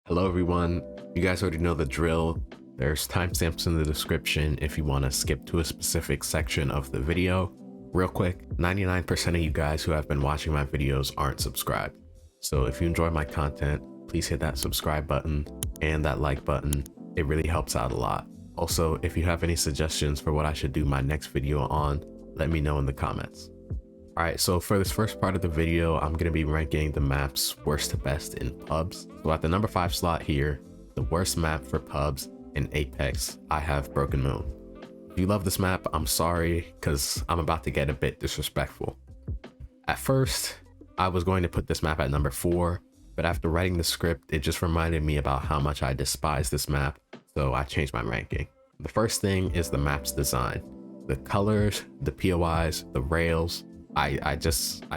Hello everyone, you guys already know the drill. There's timestamps in the description if you want to skip to a specific section of the video. Real quick, 99% of you guys who have been watching my videos aren't subscribed. So if you enjoy my content, please hit that subscribe button and that like button. It really helps out a lot. Also, if you have any suggestions for what I should do my next video on, let me know in the comments. Alright, so for this first part of the video, I'm going to be ranking the maps worst to best in pubs. So at the number 5 slot here, the worst map for pubs in Apex, I have Broken Moon. If you love this map, I'm sorry, because I'm about to get a bit disrespectful. At first, I was going to put this map at number 4, but after writing the script, it just reminded me about how much I despise this map, so I changed my ranking. The first thing is the map's design. The colors, the POIs, the rails, I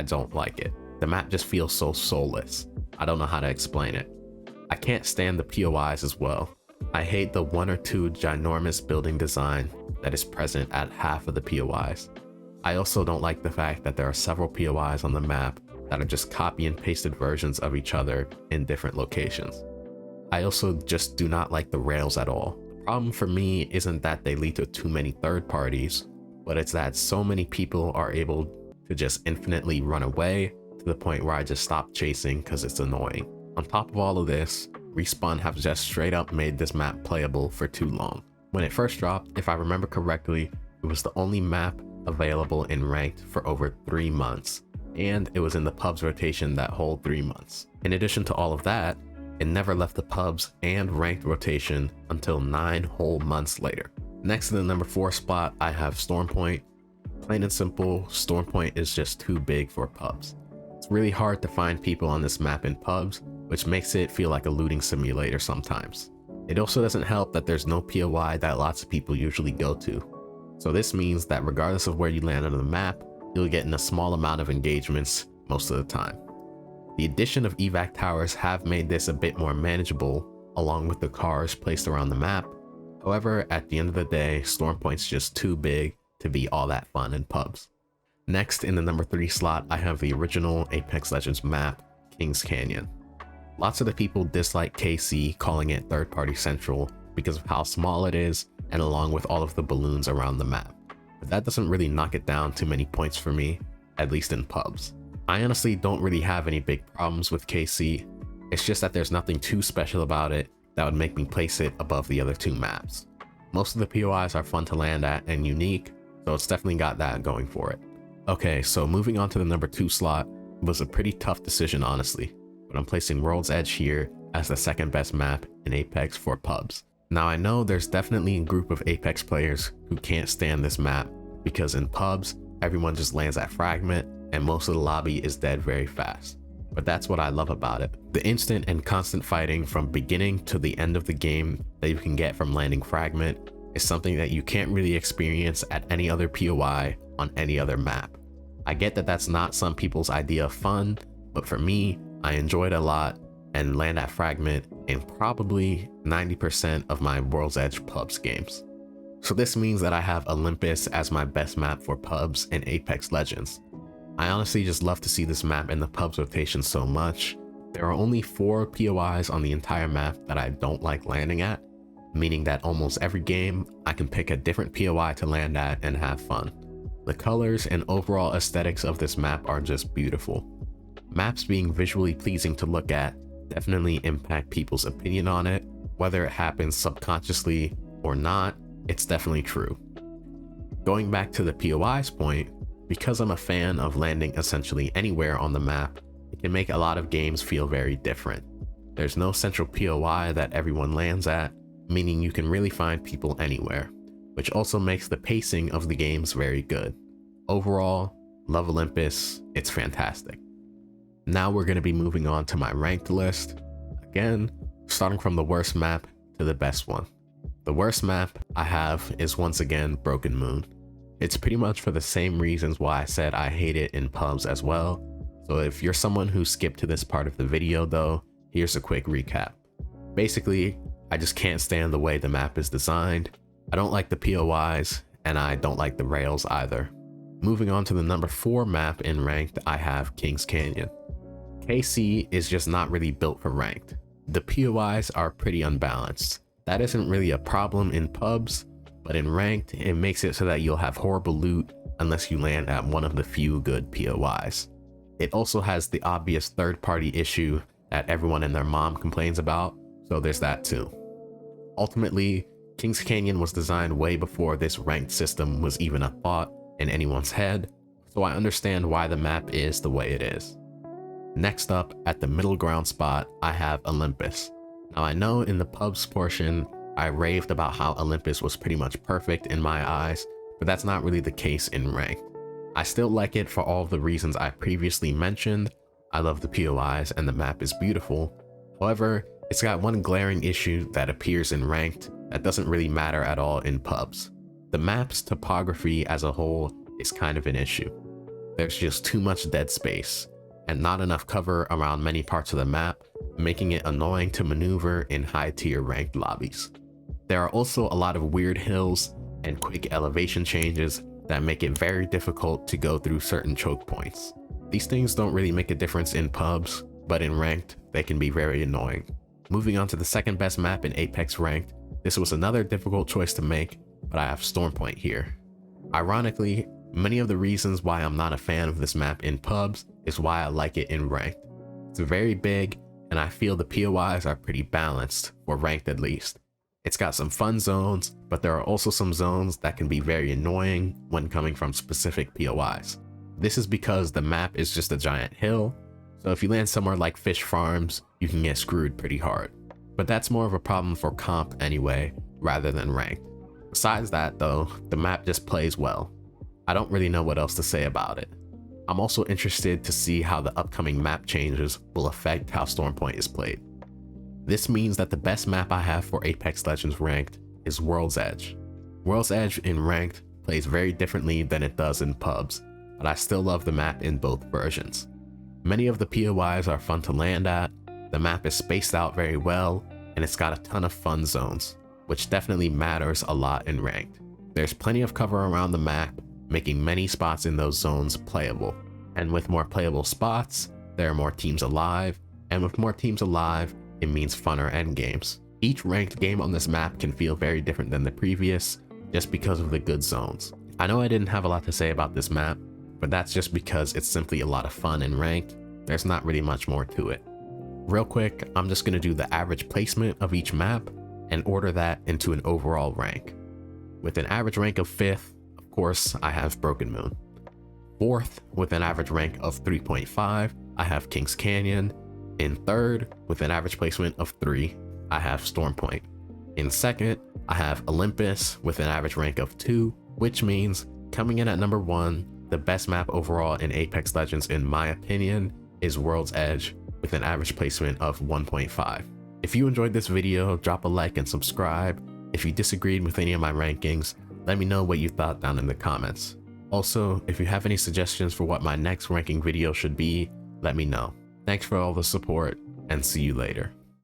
don't like it. The map just feels so soulless. I don't know how to explain it. I can't stand the POIs as well. I hate the 1 or 2 ginormous building design that is present at half of the POIs. I also don't like the fact that there are several POIs on the map that are just copy and pasted versions of each other in different locations. I also just do not like the rails at all. The problem for me isn't that they lead to too many third parties, but it's that so many people are able to just infinitely run away to the point where I just stop chasing because it's annoying. On top of all of this, Respawn have just straight up made this map playable for too long. When it first dropped, if I remember correctly, it was the only map available in ranked for over 3 months, and it was in the pubs rotation that whole 3 months. In addition to all of that, it never left the pubs and ranked rotation until 9 whole months later. Next in the number 4 spot, I have Stormpoint. Plain and simple, Stormpoint is just too big for pubs. It's really hard to find people on this map in pubs, which makes it feel like a looting simulator sometimes. It also doesn't help that there's no POI that lots of people usually go to. So this means that regardless of where you land on the map, you'll get in a small amount of engagements most of the time. The addition of evac towers have made this a bit more manageable, along with the cars placed around the map. However, at the end of the day, Stormpoint's just too big to be all that fun in pubs. Next in the number 3 slot, I have the original Apex Legends map, Kings Canyon. Lots of the people dislike KC, calling it third-party central because of how small it is and along with all of the balloons around the map. But that doesn't really knock it down too many points for me, at least in pubs. I honestly don't really have any big problems with KC. It's just that there's nothing too special about it that would make me place it above the other 2 maps. Most of the POIs are fun to land at and unique, so it's definitely got that going for it. Okay, so moving on to the number 2 slot, it was a pretty tough decision honestly, but I'm placing World's Edge here as the second best map in Apex for pubs. Now I know there's definitely a group of Apex players who can't stand this map because in pubs, everyone just lands at fragment and most of the lobby is dead very fast. But that's what I love about it. The instant and constant fighting from beginning to the end of the game that you can get from landing fragment is something that you can't really experience at any other POI on any other map. I get that that's not some people's idea of fun, but for me, I enjoy it a lot and land at fragment in probably 90% of my World's Edge pubs games. So this means that I have Olympus as my best map for pubs in Apex Legends. I honestly just love to see this map in the pubs rotation so much. There are only 4 POIs on the entire map that I don't like landing at, meaning that almost every game I can pick a different POI to land at and have fun. The colors and overall aesthetics of this map are just beautiful. Maps being visually pleasing to look at definitely impact people's opinion on it, whether it happens subconsciously or not, it's definitely true. Going back to the POI's point, because I'm a fan of landing essentially anywhere on the map, it can make a lot of games feel very different. There's no central POI that everyone lands at, meaning you can really find people anywhere, which also makes the pacing of the games very good. Overall, love Olympus, it's fantastic. Now we're going to be moving on to my ranked list. Again, starting from the worst map to the best one. The worst map I have is once again Broken Moon. It's pretty much for the same reasons why I said I hate it in pubs as well. So if you're someone who skipped to this part of the video though, here's a quick recap. Basically, I just can't stand the way the map is designed. I don't like the POIs, and I don't like the rails either. Moving on to the number 4 map in ranked, I have Kings Canyon. KC is just not really built for ranked. The POIs are pretty unbalanced. That isn't really a problem in pubs, but in ranked, it makes it so that you'll have horrible loot unless you land at one of the few good POIs. It also has the obvious third-party issue that everyone and their mom complains about, so there's that too. Ultimately, Kings Canyon was designed way before this ranked system was even a thought in anyone's head, so I understand why the map is the way it is. Next up, at the middle ground spot, I have Olympus. Now I know in the pubs portion, I raved about how Olympus was pretty much perfect in my eyes, but that's not really the case in ranked. I still like it for all of the reasons I previously mentioned. I love the POIs and the map is beautiful. However, it's got one glaring issue that appears in ranked that doesn't really matter at all in pubs. The map's topography as a whole is kind of an issue. There's just too much dead space and not enough cover around many parts of the map, making it annoying to maneuver in high tier ranked lobbies. There are also a lot of weird hills and quick elevation changes that make it very difficult to go through certain choke points. These things don't really make a difference in pubs, but in ranked, they can be very annoying. Moving on to the second best map in Apex ranked, this was another difficult choice to make, but I have Stormpoint here. Ironically, many of the reasons why I'm not a fan of this map in pubs is why I like it in ranked. It's very big, and I feel the POIs are pretty balanced, for ranked at least. It's got some fun zones, but there are also some zones that can be very annoying when coming from specific POIs. This is because the map is just a giant hill, so if you land somewhere like Fish Farms, you can get screwed pretty hard. But that's more of a problem for comp anyway, rather than ranked. Besides that though, the map just plays well. I don't really know what else to say about it. I'm also interested to see how the upcoming map changes will affect how Stormpoint is played. This means that the best map I have for Apex Legends ranked is World's Edge. World's Edge in ranked plays very differently than it does in pubs, but I still love the map in both versions. Many of the POIs are fun to land at, the map is spaced out very well, and it's got a ton of fun zones, which definitely matters a lot in ranked. There's plenty of cover around the map, making many spots in those zones playable. And with more playable spots, there are more teams alive, and with more teams alive, it means funner endgames. Each ranked game on this map can feel very different than the previous, just because of the good zones. I know I didn't have a lot to say about this map, but that's just because it's simply a lot of fun in ranked. There's not really much more to it. Real quick, I'm just going to do the average placement of each map and order that into an overall rank. With an average rank of 5th, of course, I have Broken Moon. 4th, with an average rank of 3.5, I have Kings Canyon. In 3rd, with an average placement of 3, I have Stormpoint. In 2nd, I have Olympus with an average rank of 2, which means coming in at number 1, the best map overall in Apex Legends in my opinion is World's Edge with an average placement of 1.5. If you enjoyed this video, drop a like and subscribe. If you disagreed with any of my rankings, let me know what you thought down in the comments. Also, if you have any suggestions for what my next ranking video should be, let me know. Thanks for all the support, and see you later.